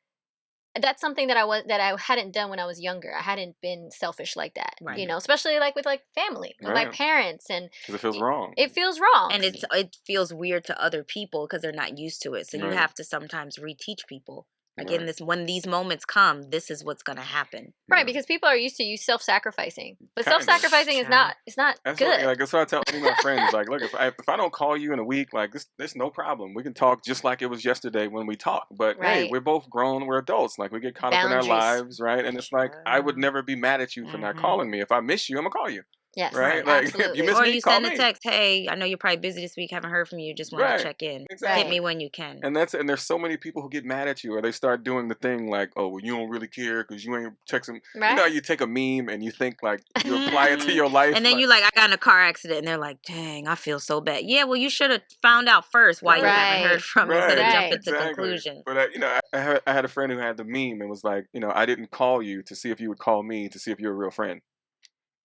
that's something that I hadn't done when I was younger. I hadn't been selfish like that, Right. especially like with like family, with my Right. parents, and 'Cause it feels wrong. it feels wrong. And it feels weird to other people because they're not used to it. So you Right. have to sometimes reteach people. Like Right. when these moments come, this is what's gonna happen. Right, because people are used to you self-sacrificing, but Kinda. self-sacrificing is not. It's not That's good. that's what I tell any of my friends. Like, look, if I don't call you in a week, like this no problem. We can talk just like it was yesterday when we talk. But hey, Right. we're both grown. We're adults. Like we get caught up in our Boundaries. lives, right? And it's like I would never be mad at you for not Mhm. calling me. If I miss you, I'm gonna call you. Yes, Right? Like, if you absolutely. miss Or me, you call send a me. text, hey, I know you're probably busy this week, haven't heard from you, just want Right. to check in. Exactly. Hit me when you can. And there's so many people who get mad at you, or they start doing the thing like, oh, well, you don't really care because you ain't texting. Right. You take a meme and you think like you apply it to your life. And then you like, I got in a car accident, and they're like, dang, I feel so bad. Yeah, well, you should have found out first why you haven't Right. heard from me instead of Right. jumping to exactly. conclusions. But I had a friend who had the meme and was like, I didn't call you to see if you would call me to see if you're a real friend.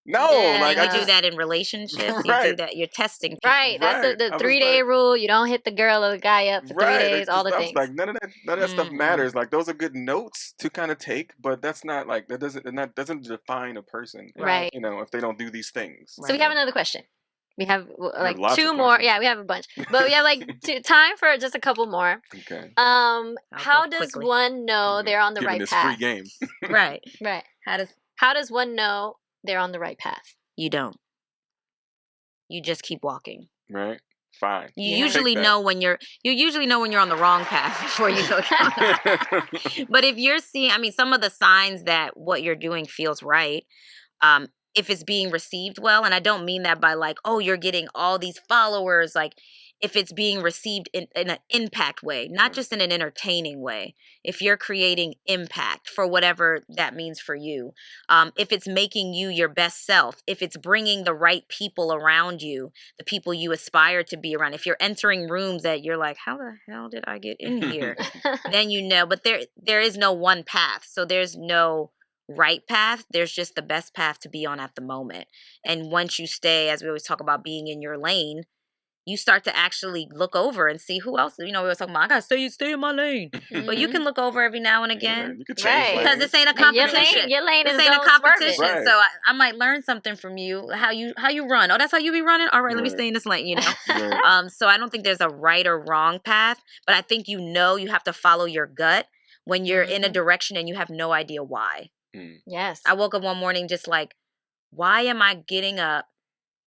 No, Yeah. like And I you do just that in relationships. You do Right. that. You're testing people. Right, that's Right. I the was 3-day like- rule. You don't hit the girl or the guy up for 3 right. days. It's All just- the I things. was like, none of that stuff Mm-mm. matters. Like those are good notes to kind of take, but that's not like that doesn't define a person. Right. If they don't do these things. So we have another question. We have like lots of 2 more. questions. Yeah, we have a bunch, but we have like time for just a couple more. Okay. How go does quickly. one know they're on the Giving right this path? free game. Right. Right. How does How does one know they're on the right path? you don't? You just keep walking. Right. Fine. You Yeah. usually Take that. know when you're on the wrong path before you go down. But if you're seeing, some of the signs that what you're doing feels right, if it's being received well, and I don't mean that by like, oh, you're getting all these followers, like if it's being received in an impact way, not Mm. just in an entertaining way, if you're creating impact for whatever that means for you, if it's making you your best self, if it's bringing the right people around you, the people you aspire to be around, if you're entering rooms that you're like, how the hell did I get in here? Then you know, but there is no one path. So there's no right path. There's just the best path to be on at the moment. And once you stay, as we always talk about being in your lane, you start to actually look over and see who else. We were talking about, I gotta stay in my lane. But you can look over every now and again. You can change Because this ain't a And competition. your lane is This ain't a going swerving. competition. Right. So I might learn something from you. How you run. Oh, that's how you be running? All right, let me stay in this lane, Right. So I don't think there's a right or wrong path, but I think you have to follow your gut when you're in a direction and you have no idea why. Yes. I woke up one morning just like, why am I getting up,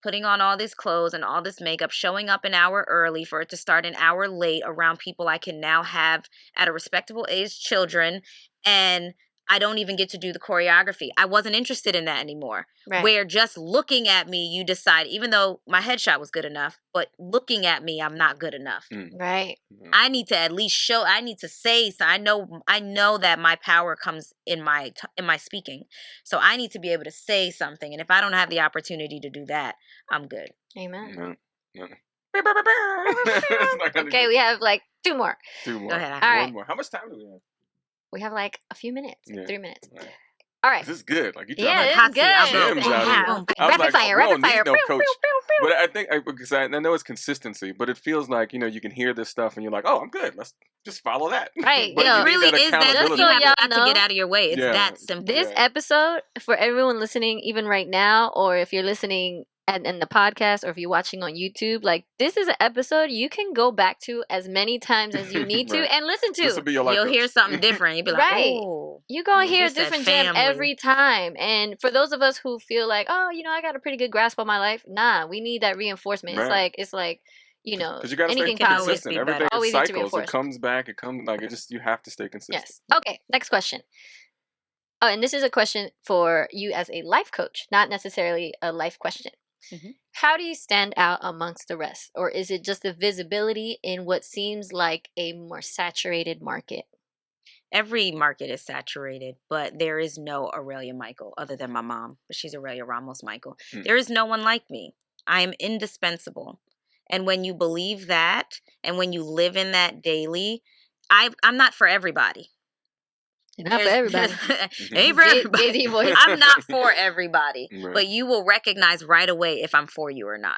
putting on all these clothes and all this makeup, showing up an hour early for it to start an hour late around people I can now have at a respectable age, children, and I don't even get to do the choreography. I wasn't interested in that anymore. Right. Where just looking at me, you decide, even though my headshot was good enough, but looking at me, I'm not good enough. Right. I need to at least show. I need to say. So I know that my power comes in my speaking. So I need to be able to say something. And if I don't have the opportunity to do that, I'm good. Amen. It's Okay, we have like 2 more. 2 more. Go ahead. All One right. more. How much time do we have? We have like a few minutes, Yeah. 3 minutes. Right. All right. This is good. Like you Yeah, dropping this is hot seat. I'll good. gems out here. Boom. I was Rapid like, fire, we rapid don't need fire. no Pew, coach. pew, pew, pew. But I think because I know it's consistency, but it feels like you can hear this stuff and you're like, oh, I'm good. Let's just follow that. Right, But you know, you need Really that is that accountability. you So have y'all got to know- get out of your way. It's Yeah. that simple. This Yeah. episode, for everyone listening, even right now, or if you're listening in the podcast, or if you're watching on YouTube, like this is an episode you can go back to as many times as you need to Right. and listen This will to. be your life You'll coach. hear something different. You'll be like, Right. oh. You're going to hear a She said different gem family. every time. And for those of us who feel like, oh, I got a pretty good grasp on my life, nah, we need that reinforcement. Right. It's like, Because you got to stay anything can always positive. consistent. be Everything better. Always is need to cycles. It reinforce. comes back. It comes like you have to stay consistent. Yes. Okay, next question. Oh, and this is a question for you as a life coach, not necessarily a life question. How do you stand out amongst the rest? Or is it just the visibility in what seems like a more saturated market? Every market is saturated, but there is no Aurelia Michael other than my mom, but she's Aurelia Ramos Michael. There is no one like me. I am indispensable. And when you believe that and when you live in that daily, I'm not for everybody. You're not for everybody. Ain't for everybody. Jay-Z voice. I'm not for everybody. Right. But you will recognize right away if I'm for you or not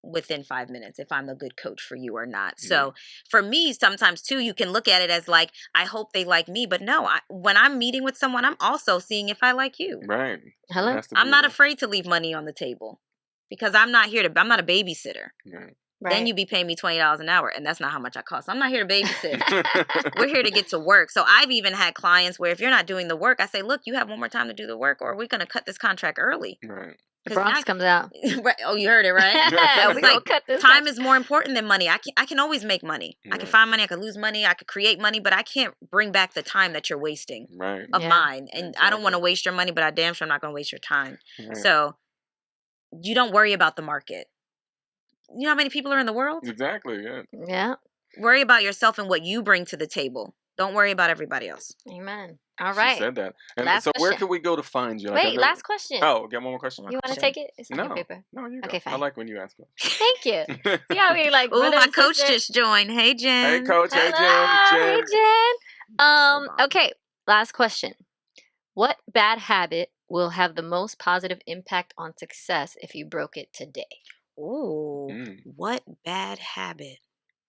within 5 minutes, if I'm a good coach for you or not. So for me, sometimes too, you can look at it as like, I hope they like me. But no, when I'm meeting with someone, I'm also seeing if I like you. Right. Hello? It has to I'm be not that. afraid to leave money on the table because I'm not a babysitter. Right. Then you be paying me $20 an hour, and that's not how much I cost. I'm not here to babysit. We're here to get to work. So I've even had clients where if you're not doing the work, I say, look, you have one more time to do the work, or we're going to cut this contract early. Right. The Bronx comes out. Right. Oh, you heard it, right? Yeah, It's we gonna like, cut this time out. is more important than money. I can always make money. I can Right. find money. I can lose money. I could create money, but I can't bring back the time that you're wasting Right. of Yeah. mine. And I don't want to Exactly. waste your money, but I damn sure I'm not going to waste your time. Right. So you don't worry about the market. You know how many people are in the world? Exactly. Yeah. Yeah. Worry about yourself and what you bring to the table. Don't worry about everybody else. Amen. All She right. said that. And Last so where question. can we go to find you? Like, I Wait, know- last question. Oh, get one more question. You want to question. take it? It's on No. your paper. No, you go. Okay, I fine. like when you ask questions. Thank you. See how we like Ooh, brother my and coach sister? just joined. Hey, Jen. Hey, coach. Hey, Hello. Hey, Jen. Jen. bomb. Okay, last question. What bad habit will have the most positive impact on success if you broke it today? Ooh, Mm. what bad habit?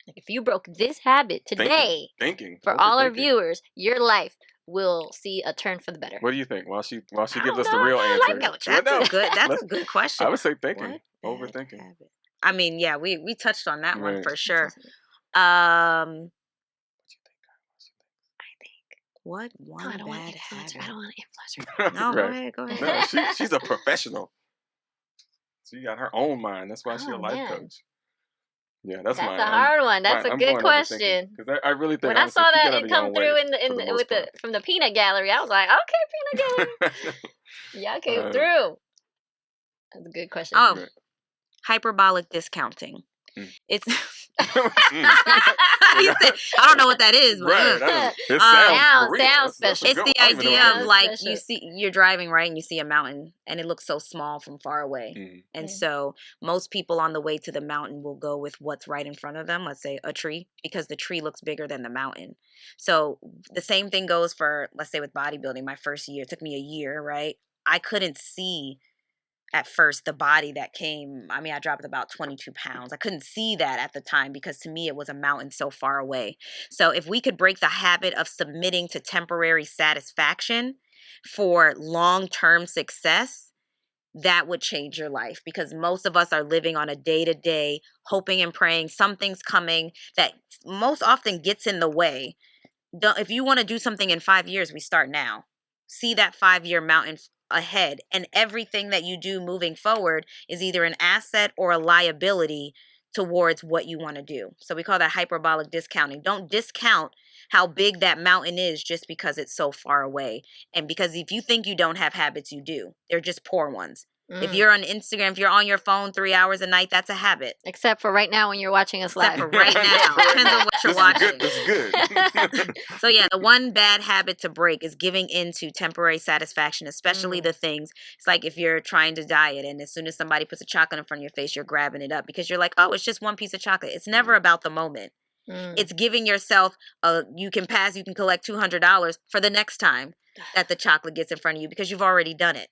Like if you broke this habit today, Thinking. for all our Overthinking. viewers, your life will see a turn for the better. What do you think? While she I gives don't us the know, real I'm answer. not a life coach. Well, That's no. a good. That's Let's- a good question. I would say thinking. What bad Overthinking. habit? I mean, yeah, we touched on that one Right. for sure. What one No, I don't want bad to influence her. I habit? don't want to influence her. No, go Right. ahead, go ahead. No, she's a professional. She got her own mind. That's why she's a Oh, life man. coach. Yeah, that's That's mine. a hard one. That's fine, a I'm good going question. Because I really think When I honestly, saw if you that get out it of your come own through way, in the for the most with the from the peanut gallery, I was like, okay, peanut gallery, y'all came through. That's a good question. Oh, Right. hyperbolic discounting. Mm. It's Mm. He said, I don't know what that is, but Right. It Sound for real. That's special. a it's good the one. I don't even know idea what of that is. like Special. you're driving right and you see a mountain and it looks so small from far away. Mhm. And so most people on the way to the mountain will go with what's right in front of them, let's say a tree, because the tree looks bigger than the mountain. So the same thing goes for, let's say with bodybuilding. My first year, it took me a year, right? I couldn't see at first the body that came. I mean, I dropped about 22 pounds. I couldn't see that at the time because to me it was a mountain so far away. So if we could break the habit of submitting to temporary satisfaction for long-term success, that would change your life, because most of us are living on a day-to-day hoping and praying something's coming that most often gets in the way. If you want to do something in 5 years, we start now. See that 5-year mountain ahead, and everything that you do moving forward is either an asset or a liability towards what you want to do. So we call that hyperbolic discounting. Don't discount how big that mountain is just because it's so far away. And because if you think you don't have habits, you do. They're just poor ones. If you're on Instagram, if you're on your phone 3 hours a night, that's a habit. Except for right now when you're watching us Except live. for right now. Depends on what you're watching. This is good. So yeah, the one bad habit to break is giving into temporary satisfaction, especially the things. It's like if you're trying to diet and as soon as somebody puts a chocolate in front of your face, you're grabbing it up because you're like, oh, it's just one piece of chocolate. It's never about the moment. It's giving yourself you can collect $200 for the next time that the chocolate gets in front of you because you've already done it.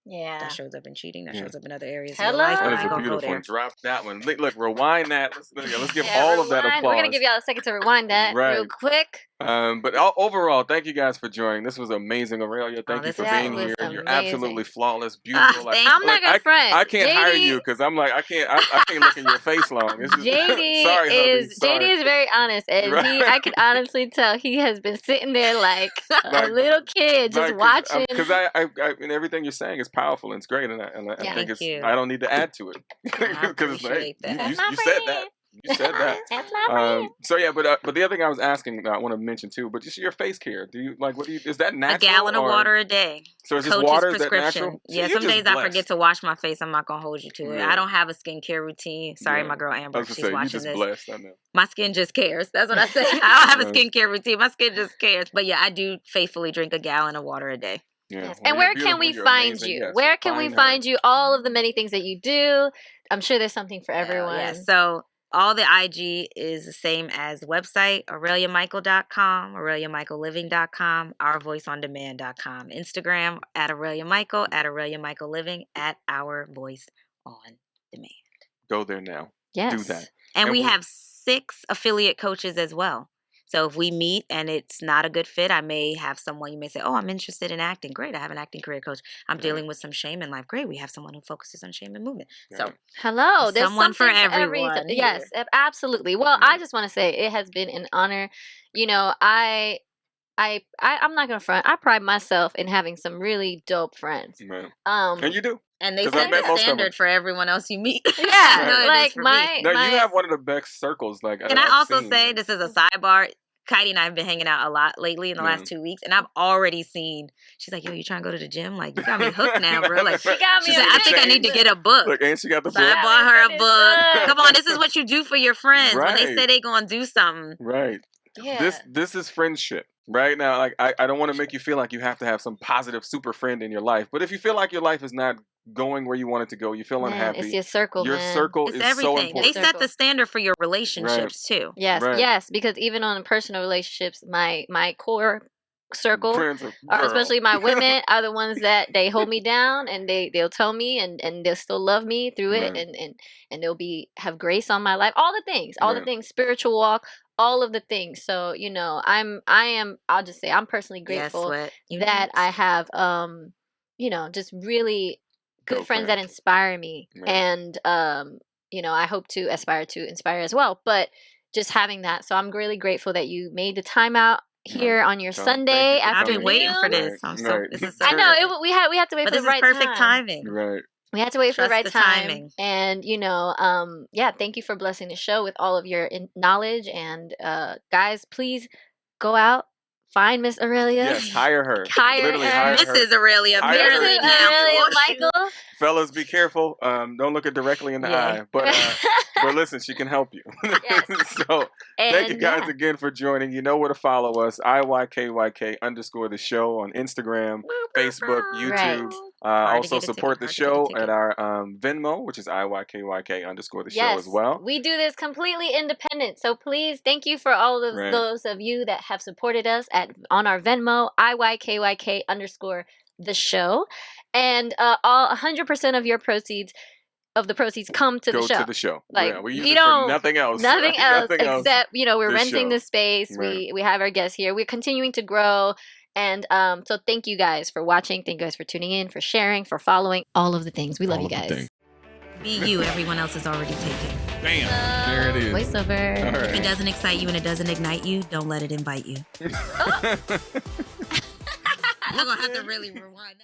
Yeah. That shows up in cheating. That shows up in other areas Hello. of your life. That But is I a ain't gonna go beautiful there. one. Drop that one. Look, rewind that. Let's give all of that applause. We're gonna give y'all a second to rewind that real quick. But overall, thank you guys for joining. This was amazing, Aurelia. Thank you for That being was here. You're amazing. absolutely flawless, beautiful. I'm not gonna front. I can't hire JD you because I'm like I can't look in your face long. It's just, JD sorry, hubby, is sorry. JD is very honest, and I could honestly tell he has been sitting there like a Like- little kid just watching. Because I mean, everything you're saying is powerful and it's great, and I Yeah. think Thank you. I don't need to add to it I because it's like appreciate that. That's my you said that. friend. You said that. That's my friend. So yeah, but the other thing I was asking, I want to mention too, but just your face care. Do you like what do you? Is that natural? A gallon of water a day. So it's just Coach's water. Is that prescription. natural? See, Yeah, you're some just days I blessed. forget to wash my face. I'm not gonna hold you to it. Yeah. I don't have a skincare routine. Sorry, Yeah. my girl I Amber, was if gonna she's say you watching just this. blessed. I know. My skin just cares. That's what I say. I don't have a Right. skincare routine. My skin just cares. But yeah, I do faithfully drink a gallon of water a day. Yeah. Yes. Well, And you're where can beautiful, we you're find amazing. you? Yes, Where can we find her. find you? All of the many things that you do. I'm sure there's something for everyone. Yeah. So all the IG is the same as the website, AureliaMichael.com, AureliaMichaelLiving.com, OurVoiceOnDemand.com, Instagram at Aurelia Michael, at Aurelia Michael Living, at Our Voice on Demand. Go there now. Yes. Do that. And we we- have 6 affiliate coaches as well. So if we meet and it's not a good fit, I may have someone, you may say, oh, I'm interested in acting. Great, I have an acting career coach. I'm dealing with some shame in life. Great, we have someone who focuses on shame and movement. So Hello, there's someone for something everyone everything. Yes, absolutely. Well, I just want to say it has been an honor. You know, I'm not gonna front. I pride myself in having some really dope friends. Man. And you do. and they 'Cause I set met the most of standard them. for everyone else you meet. Yeah, I know it is like for me. my No, you have one of the best circles. Like, Can I also say, this is a sidebar, Katie and I have been hanging out a lot lately in the last 2 weeks, and I've already seen, she's like, yo, you trying to go to the gym? Like, you got me hooked now, bro. Like, She got she me said, on I the think I gym. need to get a book. Look, and she got the So book. I bought her a this book. book. Come on, this is what you do for your friends when they Right. say they gonna do something. Right. Yeah. This is friendship. Right now, like I don't want to make you feel like you have to have some positive super friend in your life. But if you feel like your life is not going where you want it to go, you feel Man, unhappy. it's your circle, Your man. circle It's is everything. so They important. set the standard for your relationships too. Yes, Right. yes, because even on personal relationships, my core circle, Friends are or girl. especially my women, are the ones that they hold me down and they'll tell me and they'll still love me through it Right. and they'll have grace on my life, all the Right. things, spiritual walk, all of the things. So you know, I'll just say I'm personally grateful that I have you know, just really good Dope friends that friends. inspire me. Right. And you know, I hope to aspire to inspire as well, but just having that. So I'm really grateful that you made the time out here on your So, Sunday thank you for I've afternoon. been waiting for this. Right, I'm so right. this is so I know perfect. we had to wait But for this the right is perfect time. timing. Right. We had to wait for the Trust right the time. timing. And you know, yeah, thank you for blessing the show with all of your knowledge. And guys, please go out, find Miss Aurelia. Yes, hire her. Hire Literally her. hire her. Mrs. Aurelia, Hire barely her. now. Aurelia Oh, shoot. Michael. Fellas, be careful. Don't look her directly in the Yeah. eye. But But listen, she can help you. Yes. So thank you And guys yeah. again for joining. You know where to follow us. IYKYK_ the show on Instagram, Facebook, YouTube. Hard to Also get a ticket, support the hard to get a show ticket. at our Venmo, which is IYKYK_ the show Yes, as well. we do this completely independent. So please, thank you for all of Right. those of you that have supported us on our Venmo, IYKYK_ the show. And all 100% of your proceeds come to the Go show. to the show. Like Yeah, we use we it for don't nothing else. nothing right? else Nothing else. except we're this renting show. the space. Right. We have our guests here. We're continuing to grow. And so thank you guys for watching. Thank you guys for tuning in, for sharing, for following, all of the things. We love you guys. Be you. Everyone else is already taken. Bam. There it is. Voiceover. All If it right. doesn't excite you and it doesn't ignite you, don't let it invite you. We're gonna have to really rewind that.